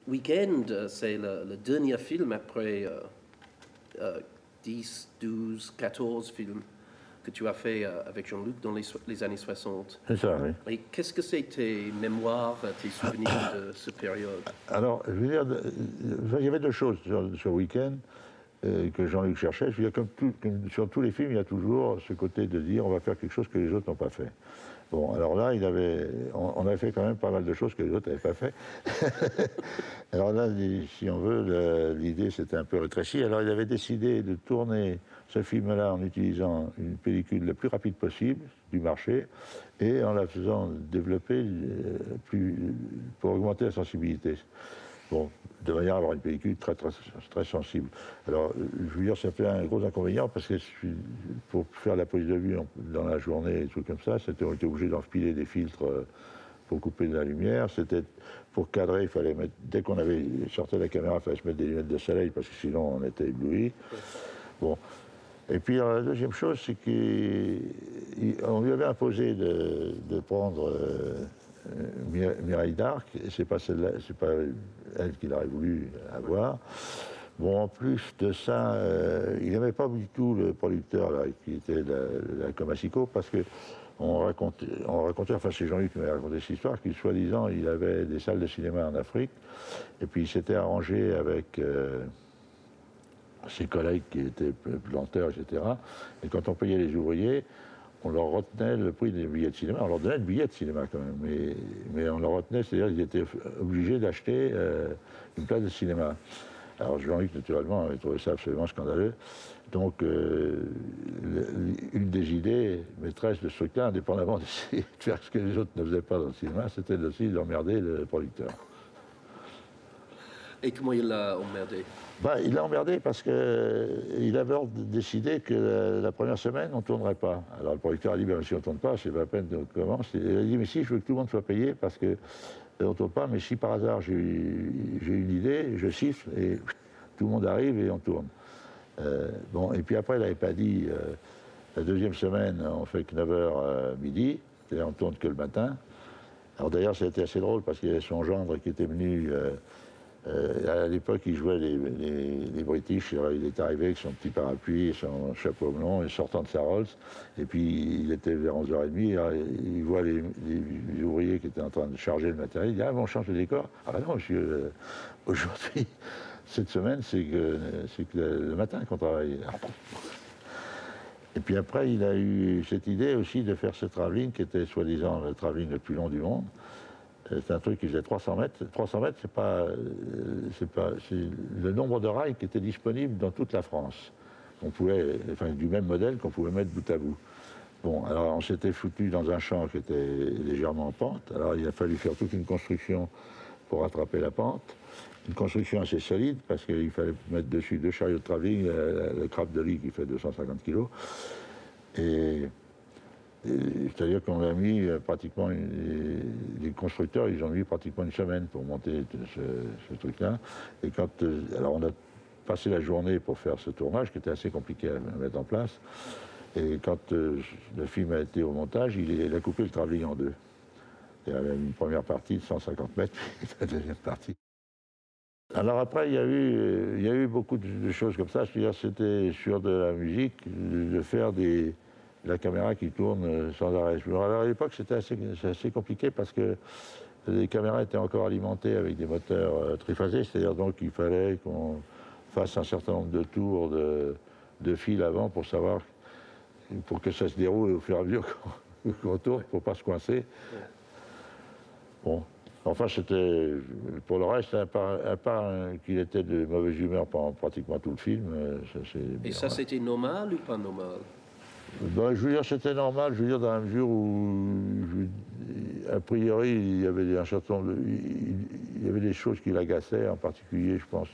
Weekend, c'est le dernier film après 10, 12, 14 films que tu as fait avec Jean-Luc dans les années 60. C'est ça, oui. Et qu'est-ce que c'est tes mémoires, tes souvenirs de cette période? Alors, je veux dire, il y avait deux choses sur Weekend que Jean-Luc cherchait. Je veux dire, comme sur tous les films, il y a toujours ce côté de dire on va faire quelque chose que les autres n'ont pas fait. Bon, alors là, on avait fait quand même pas mal de choses que les autres n'avaient pas fait. Alors là, si on veut, l'idée s'était un peu rétrécie. Alors il avait décidé de tourner ce film-là en utilisant une pellicule le plus rapide possible du marché et en la faisant développer pour augmenter la sensibilité. Bon, de manière à avoir une pellicule très, très, très sensible. Alors, je veux dire, ça fait un gros inconvénient parce que pour faire la prise de vue dans la journée et des trucs comme ça, on était obligé d'enfiler des filtres pour couper de la lumière. C'était pour cadrer, il fallait mettre, dès qu'on avait sorti la caméra, il fallait se mettre des lunettes de soleil parce que sinon on était ébloui. Bon. Et puis la deuxième chose, c'est qu'on lui avait imposé de prendre Mireille d'Arc, et c'est pas elle qu'il aurait voulu avoir. Bon, en plus de ça, il n'aimait pas du tout le producteur là, qui était la Comasico, parce que on racontait, enfin c'est Jean-Luc qui m'avait raconté cette histoire, qu'il soi-disant il avait des salles de cinéma en Afrique, et puis il s'était arrangé avec ses collègues qui étaient planteurs, etc. Et quand on payait les ouvriers, on leur retenait le prix des billets de cinéma. On leur donnait le billet de cinéma quand même, mais on leur retenait, c'est-à-dire qu'ils étaient obligés d'acheter une place de cinéma. Alors Jean-Luc, naturellement, avait trouvé ça absolument scandaleux. Donc, une des idées maîtresses de ce truc-là, indépendamment d'essayer de faire ce que les autres ne faisaient pas dans le cinéma, c'était aussi d'emmerder le producteur. Et comment il l'a emmerdé? Ben, il l'a emmerdé parce qu'il avait décidé que la première semaine, on ne tournerait pas. Alors le producteur a dit, ben, si on ne tourne pas, c'est pas la peine qu'on commence. Et il a dit, mais si, je veux que tout le monde soit payé parce que on ne tourne pas, mais si par hasard j'ai une idée, je siffle et tout le monde arrive et on tourne. Bon, et puis après, il n'avait pas dit, la deuxième semaine, on fait que 9h midi, c'est-à-dire on ne tourne que le matin. Alors d'ailleurs, ça a été assez drôle parce qu'il y avait son gendre qui était venu... à l'époque, il jouait les British. Il est arrivé avec son petit parapluie et son chapeau melon, et sortant de sa Rolls. Et puis, il était vers 11h30. Il voit les ouvriers qui étaient en train de charger le matériel. Il dit, ah, bon, on change le décor. Ah, ben non, monsieur, aujourd'hui, cette semaine, c'est que le matin qu'on travaille. Et puis après, il a eu cette idée aussi de faire ce travelling qui était soi-disant le travelling le plus long du monde. C'est un truc qui faisait 300 mètres. 300 mètres, c'est le nombre de rails qui était disponible dans toute la France. Du même modèle qu'on pouvait mettre bout à bout. Bon, alors on s'était foutu dans un champ qui était légèrement en pente. Alors il a fallu faire toute une construction pour rattraper la pente. Une construction assez solide parce qu'il fallait mettre dessus 2 chariots de travelling, le crabe de lit qui fait 250 kg. C'est-à-dire qu'on a mis pratiquement, les constructeurs, ils ont mis pratiquement une semaine pour monter ce truc-là. Et alors on a passé la journée pour faire ce tournage, qui était assez compliqué à mettre en place. Et quand le film a été au montage, il a coupé le travelling en deux. Il y avait une première partie de 150 mètres, puis la deuxième partie. Alors après, il y a eu beaucoup de choses comme ça. C'est-à-dire, c'était sur de la musique, de faire la caméra qui tourne sans arrêt. Alors à l'époque, c'était assez compliqué parce que les caméras étaient encore alimentées avec des moteurs triphasés, c'est-à-dire donc il fallait qu'on fasse un certain nombre de tours de fil avant pour que ça se déroule au fur et à mesure qu'on tourne pour ne pas se coincer. Bon. Enfin, pour le reste, à part qu'il était de mauvaise humeur pendant pratiquement tout le film. Et ça, c'était normal ou pas normal? Ben, je veux dire, c'était normal, je veux dire, dans la mesure où, a priori, il y avait il y avait des choses qui l'agaçaient, en particulier, je pense,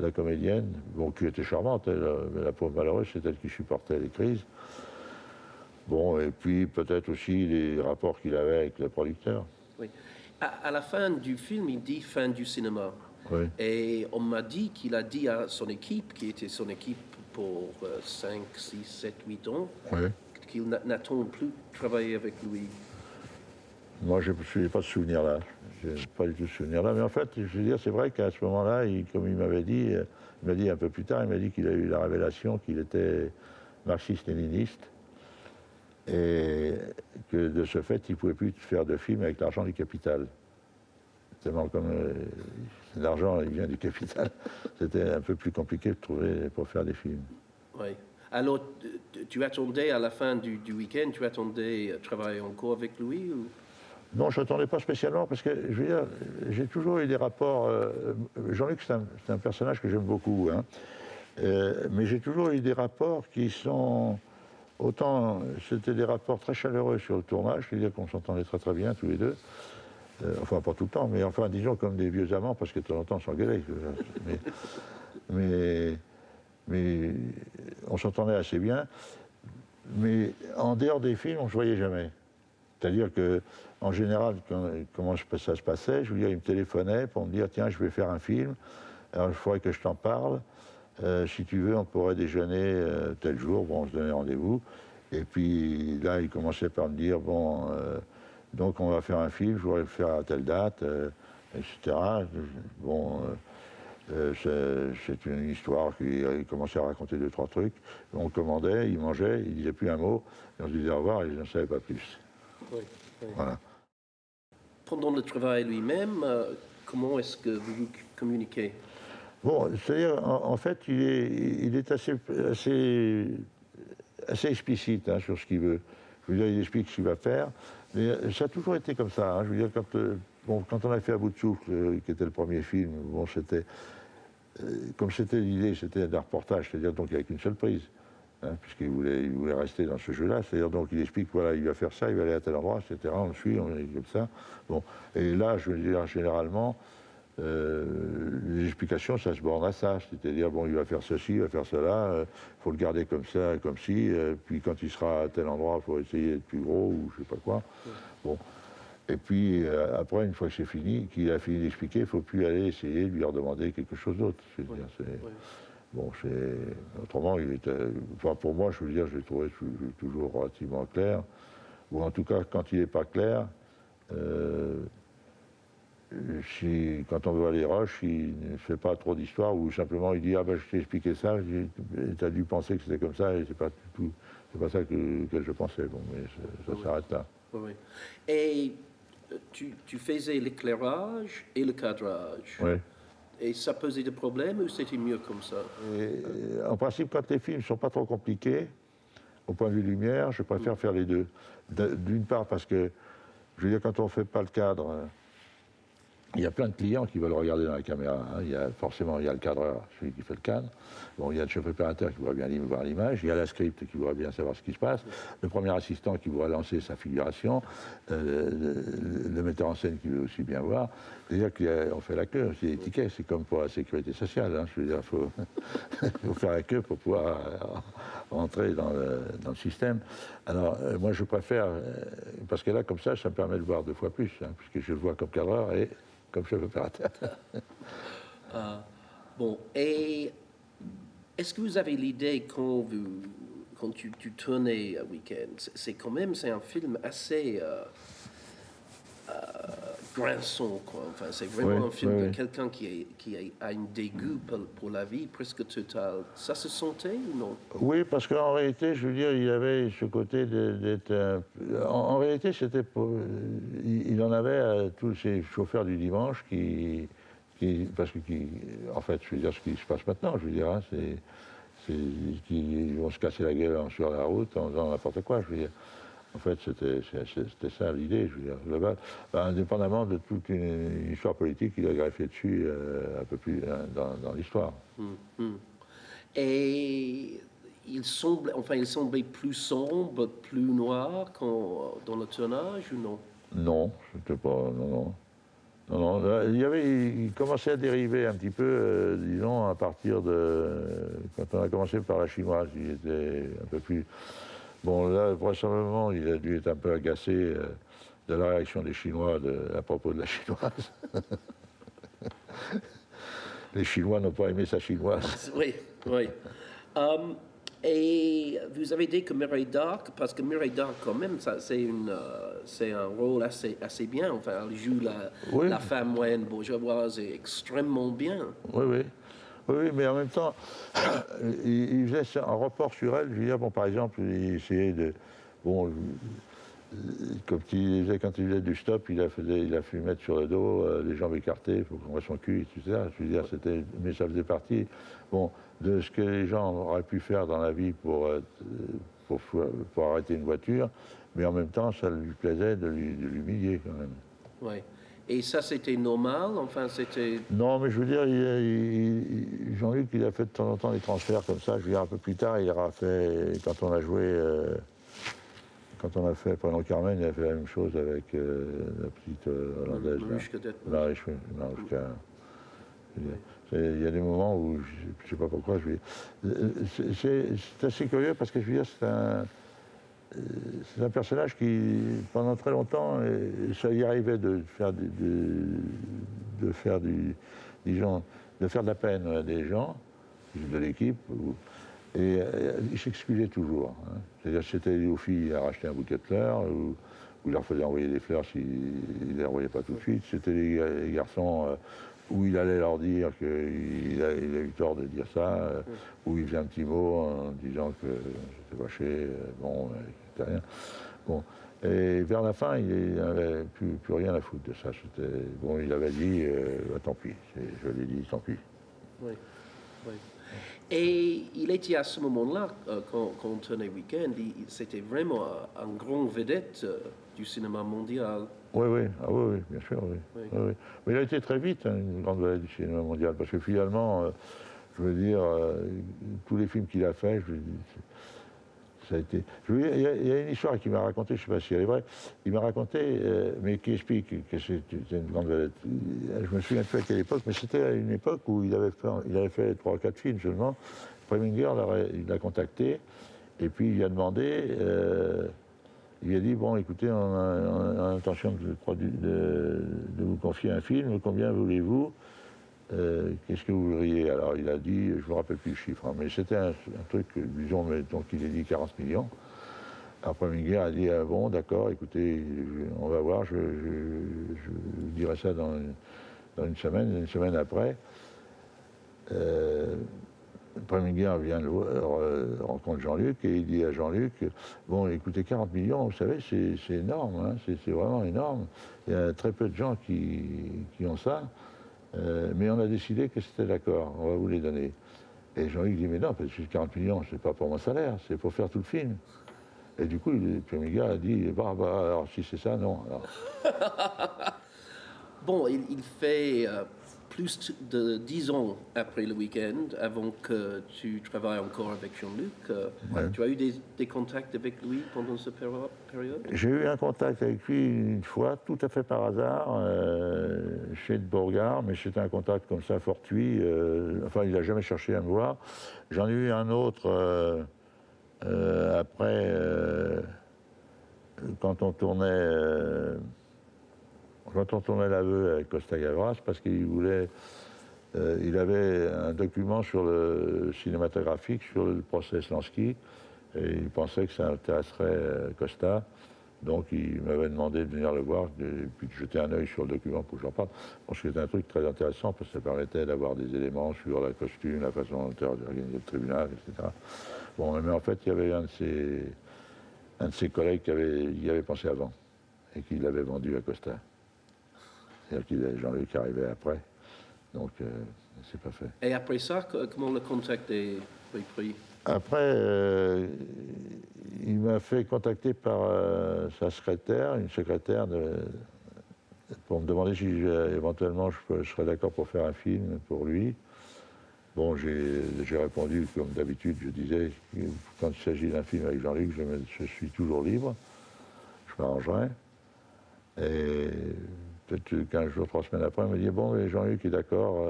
la comédienne, bon, qui était charmante, mais la pauvre malheureuse, c'est elle qui supportait les crises. Bon, et puis peut-être aussi les rapports qu'il avait avec le producteur. Oui. À la fin du film, il dit fin du cinéma. Oui. Et on m'a dit qu'il a dit à son équipe, qui était son équipe pour 5, 6, 7, 8 ans, Oui. qu'il n'attend plus de travailler avec lui. Moi, je n'ai pas de souvenir là. je n'ai pas du tout ce souvenir-là. Mais en fait, je veux dire, c'est vrai qu'à ce moment-là, comme il m'avait dit, il m'a dit un peu plus tard, il m'a dit qu'il a eu la révélation qu'il était marxiste-léniniste et que de ce fait, il ne pouvait plus faire de film avec l'argent du capital. Tellement comme l'argent vient du capital, c'était un peu plus compliqué de trouver pour faire des films. Oui. Alors, tu attendais à la fin du week-end, tu attendais travailler encore avec lui ou... Non, je n'attendais pas spécialement parce que, je veux dire, j'ai toujours eu des rapports. Jean-Luc, c'est un personnage que j'aime beaucoup, hein, mais j'ai toujours eu des rapports qui sont. Autant, c'était des rapports très chaleureux sur le tournage, c'est-à-dire qu'on s'entendait très très bien tous les deux. Enfin, pas tout le temps, mais enfin, disons comme des vieux amants, parce que de temps en temps, on s'engueulait. Mais on s'entendait assez bien. Mais en dehors des films, on ne se voyait jamais. C'est-à-dire qu'en général, comment ça se passait, je veux dire, il me téléphonait pour me dire, tiens, je vais faire un film, alors il faudrait que je t'en parle. Si tu veux, on pourrait déjeuner tel jour, bon, on se donnait rendez-vous. Et puis là, il commençait par me dire, bon, donc on va faire un film, je voudrais le faire à telle date, etc. Bon, c'est une histoire il commençait à raconter 2-3 trucs. On commandait, il mangeait, il disait plus un mot, et on se disait au revoir, et je n'en savais pas plus. Oui, oui. Voilà. Pendant le travail lui-même, comment est-ce que vous communiquez? Bon, c'est-à-dire, en fait, il est assez explicite hein, sur ce qu'il veut. Je veux dire, il explique ce qu'il va faire. Mais ça a toujours été comme ça. Hein. Je veux dire, quand on a fait À bout de souffle, qui était le premier film, bon, c'était... comme c'était l'idée, c'était d'un reportage, c'est-à-dire donc avec une seule prise. Hein, puisqu'il voulait rester dans ce jeu-là. C'est-à-dire donc il explique, voilà, il va faire ça, il va aller à tel endroit, etc. On le suit, on est comme ça. Bon. Et là, je veux dire, généralement, les explications, ça se borne à ça. C'est-à-dire, bon, il va faire ceci, il va faire cela, il faut le garder comme ça, comme ci, puis quand il sera à tel endroit, il faut essayer d'être plus gros ou je sais pas quoi. Bon. Et puis, après, une fois que c'est fini, qu'il a fini d'expliquer, il ne faut plus aller essayer de lui redemander quelque chose d'autre. Bon, autrement, il était, enfin, pour moi, je veux dire, je l'ai trouvé toujours relativement clair. Ou en tout cas, quand il n'est pas clair, quand on va à les roches, il ne fait pas trop d'histoire, ou simplement il dit « Ah ben, je t'ai expliqué ça, tu as dû penser que c'était comme ça, et c'est pas ça que je pensais. » Bon, mais ça s'arrête là. Oui. Et tu faisais l'éclairage et le cadrage. Oui. Et ça posait des problèmes ou c'était mieux comme ça? En principe, quand les films ne sont pas trop compliqués, au point de vue lumière, je préfère faire les deux. D'une part parce que, je veux dire, quand on ne fait pas le cadre, il y a plein de clients qui veulent regarder dans la caméra. Hein. Forcément, il y a le cadreur, celui qui fait le cadre. Bon, il y a le chef opérateur qui voudrait bien voir l'image. Il y a la script qui voudrait bien savoir ce qui se passe. Le premier assistant qui voudrait lancer sa figuration. Le metteur en scène qui veut aussi bien voir. C'est-à-dire qu'on fait la queue. C'est des tickets. C'est comme pour la sécurité sociale. Hein. Je veux dire, il faut faire la queue pour pouvoir rentrer dans le système. Alors, moi, je préfère... parce que là, comme ça me permet de voir 2 fois plus. Hein, puisque je le vois comme cadreur et comme chef opérateur. Bon, et est-ce que vous avez l'idée quand tu tournais un week-end, c'est un film assez grinçant, quoi. Enfin, c'est vraiment un film de quelqu'un qui a une dégoût pour la vie presque totale. Ça se sentait ou non? Oui, parce qu'en réalité, je veux dire, il avait ce côté d'être... En réalité, c'était il en avait à tous ces chauffeurs du dimanche en fait, je veux dire, ce qui se passe maintenant, je veux dire, hein, qui vont se casser la gueule sur la route en faisant n'importe quoi, je veux dire. En fait, c'était ça l'idée, je veux dire, global. Indépendamment de toute une histoire politique qu'il a greffé dessus un peu plus dans l'histoire. Et il semblait plus sombre, plus noir dans le tournage ou non? Non, c'était pas... Non, il commençait à dériver un petit peu, disons, à partir de... Quand on a commencé par la chinoise, il était un peu plus... Bon, là, vraisemblablement, il a dû être un peu agacé de la réaction des Chinois à propos de la chinoise. Les Chinois n'ont pas aimé sa chinoise. Oui. Et vous avez dit que Mireille d'Arc, parce que Mireille d'Arc, quand même, c'est un rôle assez bien. Enfin, elle joue Oui. la femme moyenne bourgeoise extrêmement bien. Oui, oui. Oui, oui, mais en même temps, il faisait un report sur elle. Je veux dire, bon, par exemple, il essayait de. Bon, comme il faisait quand il faisait du stop, il a fait mettre sur le dos, les jambes écartées, pour qu'on voit son cul, et tout ça. Je veux dire, mais ça faisait partie, bon, de ce que les gens auraient pu faire dans la vie pour arrêter une voiture, mais en même temps, ça lui plaisait de l'humilier quand même. Oui. Et ça, c'était normal? Enfin, c'était... Non, mais je veux dire, Jean-Luc, il a fait de temps en temps des transferts comme ça. Je veux dire, un peu plus tard, il aura fait, quand on a joué, quand on a fait pendant Carmen, il a fait la même chose avec la petite hollandaise. Maruška Maruška. Il y a des moments où, je ne sais pas pourquoi, c'est assez curieux parce que je veux dire, c'est un personnage qui, pendant très longtemps, ça y arrivait de faire de faire de la peine à des gens de l'équipe, et il s'excusait toujours. Hein. C'est-à-dire, c'était aux filles à racheter un bouquet de fleurs, ou il leur faisait envoyer des fleurs s'ils ne les envoyaient pas tout de suite. C'était les garçons où il allait leur dire qu'il a eu tort de dire ça, où il faisait un petit mot en disant que j'étais fâché, bon, c'était rien. Bon. Et vers la fin, il n'avait plus rien à foutre de ça. Bon, il avait dit, bah, tant pis, je l'ai dit, tant pis. Oui, oui. Et il était à ce moment-là, quand on tournait Week-end, c'était vraiment un grand vedette du cinéma mondial. Oui, oui, ah, oui, oui, bien sûr, oui. Oui. Oui, oui. Mais il a été très vite, hein, une grande vedette du cinéma mondial, parce que finalement, je veux dire, tous les films qu'il a faits, ça a été... il y a une histoire qu'il m'a racontée, je ne sais pas si elle est vraie, il m'a raconté, mais qui explique que c'était une grande vedette. Je me souviens plus à quelle époque, mais c'était à une époque où il avait fait 3 ou 4 films seulement. Preminger, il l'a contacté, et puis il lui a demandé, il lui a dit, bon, écoutez, on a l'intention de vous confier un film, combien voulez-vous? Qu'est-ce que vous voudriez? Alors il a dit, je ne me rappelle plus le chiffre, hein, mais c'était un truc, disons, donc il a dit 40 millions. Après Preminger a dit, ah, bon, d'accord, écoutez, on va voir, je dirai ça dans une semaine après. Preminger vient rencontre Jean-Luc et il dit à Jean-Luc, bon, écoutez, 40 millions, vous savez, c'est énorme, hein, c'est vraiment énorme. Il y a très peu de gens qui ont ça. Mais on a décidé que c'était d'accord, on va vous les donner. Et Jean-Luc dit, mais non, parce que 40 millions, c'est pas pour mon salaire, c'est pour faire tout le film. Et du coup, Preminger a dit, bah, alors si c'est ça, non. Alors. Bon, il fait plus de 10 ans après le Week-end, avant que tu travailles encore avec Jean-Luc. Ouais. Tu as eu des contacts avec lui pendant cette période? J'ai eu un contact avec lui une fois, tout à fait par hasard, chez de Bourgard, mais c'était un contact comme ça, fortuit. Enfin, il n'a jamais cherché à me voir. J'en ai eu un autre après, quand on tournait l'aveu avec Costa Gavras, parce qu'il voulait... il avait un document sur le cinématographique, sur le procès Slansky, et il pensait que ça intéresserait Costa. Donc il m'avait demandé de venir le voir, et puis de jeter un œil sur le document pour que j'en parle. Je pense que c'était un truc très intéressant, parce que ça permettait d'avoir des éléments sur la costume, la façon dont d'organiser le tribunal, etc. Bon, mais en fait, il y avait un de ses collègues qui y avait pensé avant, et qui l'avait vendu à Costa. C'est-à-dire qu'il y a Jean-Luc qui arrivait après. Donc, c'est pas fait. Et après ça, comment le contact est repris? Après, il m'a fait contacter par sa secrétaire, une secrétaire, pour me demander si éventuellement je serais d'accord pour faire un film pour lui. Bon, j'ai répondu comme d'habitude, je disais, quand il s'agit d'un film avec Jean-Luc, je suis toujours libre, je m'arrangerai. Et peut-être 15 jours, 3 semaines après, il me dit, bon, Jean-Luc est d'accord,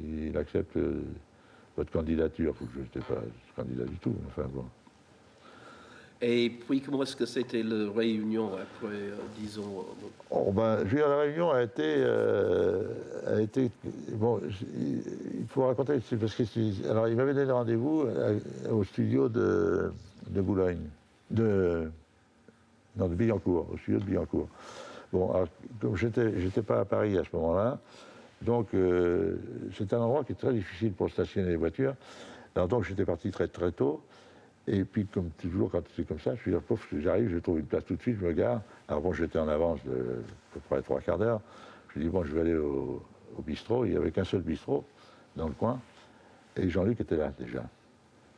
il accepte votre candidature. Je n'étais pas candidat du tout, enfin bon. Et puis, comment est-ce que c'était la réunion après, disons... Oh, ben, je veux dire, la réunion a été bon, il faut raconter, parce que alors il m'avait donné rendez-vous au studio de Boulogne, non, de Billancourt, au studio de Billancourt. Bon, alors, comme j'étais pas à Paris à ce moment-là, donc c'est un endroit qui est très difficile pour stationner les voitures. Alors donc j'étais parti très très tôt. Et puis, comme toujours, quand c'est comme ça, je suis dire, pouf, j'arrive, je trouve une place tout de suite, je me gare. Alors bon, j'étais en avance de à peu près 3/4 d'heure. Je dis, bon, je vais aller au bistrot. Il n'y avait qu'un seul bistrot dans le coin. Et Jean-Luc était là, déjà.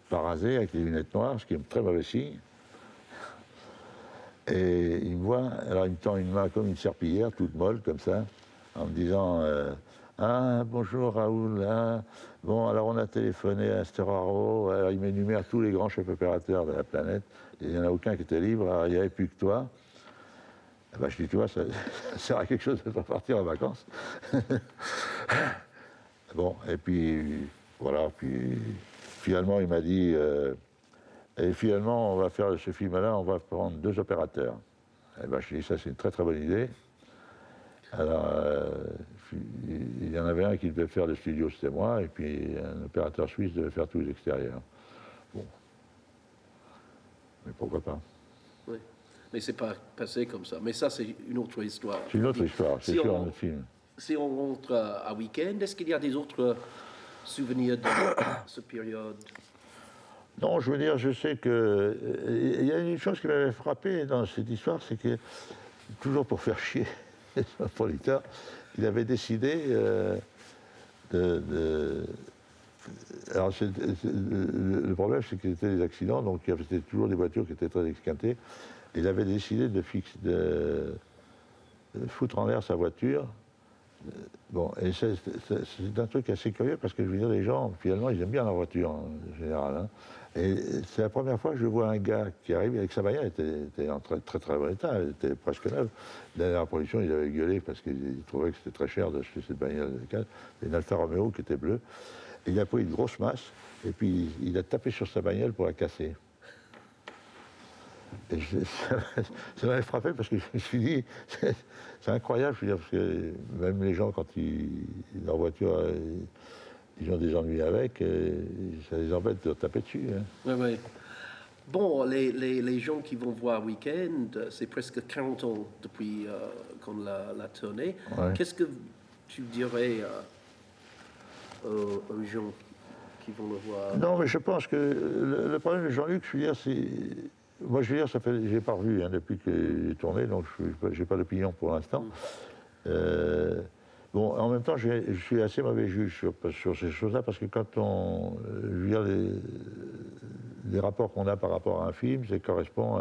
Pas rasé, avec les lunettes noires, ce qui est un très mauvais signe. Et il me voit, alors il me tend une main comme une serpillière, toute molle, comme ça, en me disant... ah, bonjour Raoul. Ah, bon, alors on a téléphoné à Steraro. Alors il m'énumère tous les grands chefs opérateurs de la planète. Et il n'y en a aucun qui était libre. Alors il n'y avait plus que toi. Eh ben, je dis, tu vois, ça sert à quelque chose de ne pas partir en vacances. Bon, et puis voilà. Puis finalement, il m'a dit et finalement, on va faire ce film-là, on va prendre 2 opérateurs. Eh ben, je dis, ça, c'est une très très bonne idée. Alors, il y en avait un qui devait faire le studio, c'était moi, et puis un opérateur suisse devait faire tous les extérieurs. Bon. Mais pourquoi pas? Oui. Mais c'est pas passé comme ça. Mais ça, c'est une autre histoire. C'est une autre histoire, c'est sur un autre film. Si on rentre à week-end, est-ce qu'il y a des autres souvenirs de cette période? Non, je veux dire, je sais que... Il y a une chose qui m'avait frappé dans cette histoire, c'est que, toujours pour faire chier le producteur, il avait décidé alors, le problème, c'est que c'était des accidents, donc il y avait toujours des voitures qui étaient très esquintées. Il avait décidé de foutre en l'air sa voiture. Bon, et c'est un truc assez curieux, parce que je veux dire, les gens, finalement, ils aiment bien leur voiture, en général. Hein. Et c'est la première fois que je vois un gars qui arrive avec sa bagnole, était en très très bon état, elle était presque neuve. La dernière production, il avait gueulé parce qu'il trouvait que c'était très cher d'acheter cette bagnole. C'était une Alfa Romeo qui était bleue. Et il a pris une grosse masse, et puis il a tapé sur sa bagnole pour la casser. Et ça m'avait frappé parce que je me suis dit, c'est incroyable, je veux dire, parce que même les gens, quand leur voiture, ils ont des ennuis avec, ça les embête de taper dessus. Hein. Oui, oui. Bon, les gens qui vont voir Week-end, c'est presque 40 ans depuis qu'on l'a tourné. Ouais. Qu'est-ce que tu dirais aux gens qui vont le voir? Non, mais je pense que le problème de Jean-Luc, je veux dire, c'est... Moi, je veux dire, j'ai pas revu hein, depuis qu'il est tourné, donc je n'ai pas d'opinion pour l'instant. Bon, en même temps, je suis assez mauvais juge sur ces choses-là, parce que quand on... je veux dire, les rapports qu'on a par rapport à un film, ça correspond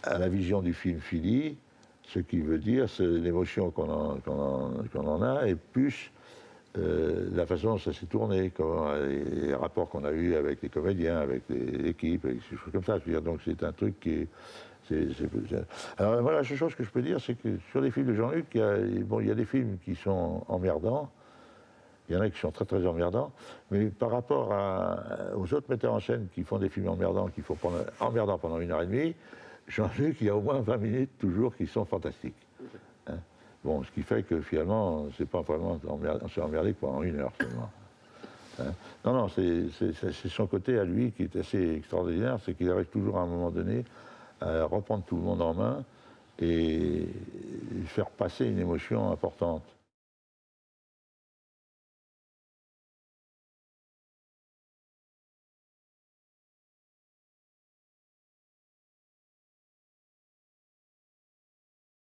à la vision du film fini, ce qui veut dire, c'est l'émotion qu'on en a, et plus la façon dont ça s'est tourné, les rapports qu'on a eus avec les comédiens, avec l'équipe, avec des choses comme ça. Je veux dire, donc c'est un truc qui est... Alors voilà, la seule chose que je peux dire, c'est que sur les films de Jean-Luc, il y a des films qui sont emmerdants, il y en a qui sont très très emmerdants, mais par rapport aux autres metteurs en scène qui font des films emmerdants, emmerdants pendant 1h30, Jean-Luc, il y a au moins 20 minutes toujours qui sont fantastiques. Hein. Bon, ce qui fait que finalement, c'est pas vraiment on s'est emmerdé pendant 1 heure seulement. Hein. Non, c'est son côté à lui qui est assez extraordinaire, c'est qu'il arrive toujours à un moment donné à reprendre tout le monde en main et faire passer une émotion importante.